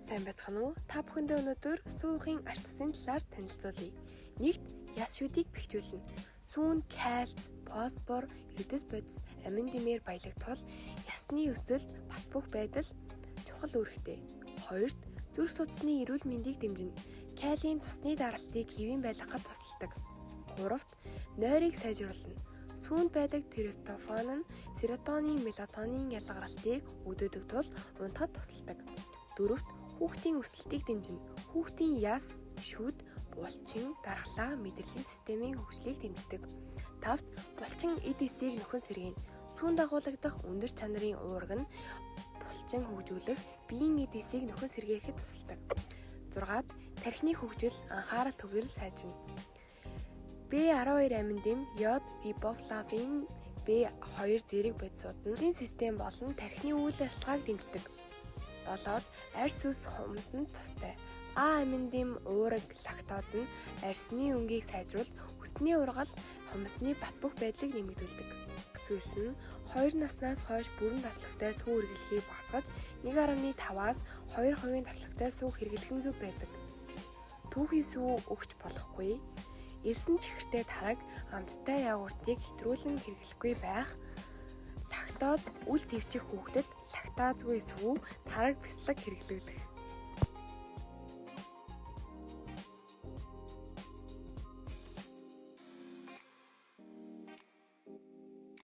сайн байцгаана уу? Та бүхэндээ өнөөдөр сүүхийн аш тусын талаар танилцуулъя. Нэгт яс шүдийг бэхжүүлнэ. Сүүн, кальц, фосфор, эрдэс бодис, амин димээр баялаг тул ясны өсөлт бат бөх байдал чухал үүрэгтэй. Хоёрт зүрх судасны эрүүл мэндийг дэмжинэ. Калиен цусны даралтыг хэвийн байлгахад тусалдаг. Гуравт нойрыг сайжруулна. Сүүнд байдаг триптофан нь серотонин, мелатонин ялгаралтыг өгдөг тул унтахад тусалдаг. Дөрөвт хүүхдийн өсөлтийг дэмжинэ. Хүүхдийн яс, шүд, булчин, дархлаа, мэдрэлийн системийн хөгжлийг дэмждэг. Тавт булчин эд эсийг нөхөн сэргийнэ. Сүүн дагуулагдах өндөр чанарын уураг нь булчин хөгжүүлэх, биеийн эд эсийг нөхөн сэргээхэд тусалдаг. 6-ад тархины хөгжил, анхаарал төвлөрөл сайжирна. B12 амин дэм, йод, рибофлавин, B2 зэрэг бодисууд нь систем болон тархины үйл ажиллагааг дэмждэг. 7-д арьс ус хумсанд тустай. А амин дэм, уураг, лактоз нь арьсны өнгийг сайжруулж, хүсний ургал, хумсны бат бөх байдлыг нэмэгдүүлдэг. Зүйлс нь 2 наснаас хойш бүрэн таслахтай сүү хэрэглэхийг багасгаж 1.5-аас 2% таслахтай сүү хэрэглэх нь зөв байдаг. Түүхийн сүү өгч болохгүй. Элсэн чихэртэй тараг, амттай яагуртыг хэтрүүлэн хэрэглэхгүй байх. Лактоз үл твчих хүүхдэд лактазгүй сүү, тараг бяцлаг хэрэглүүлэх.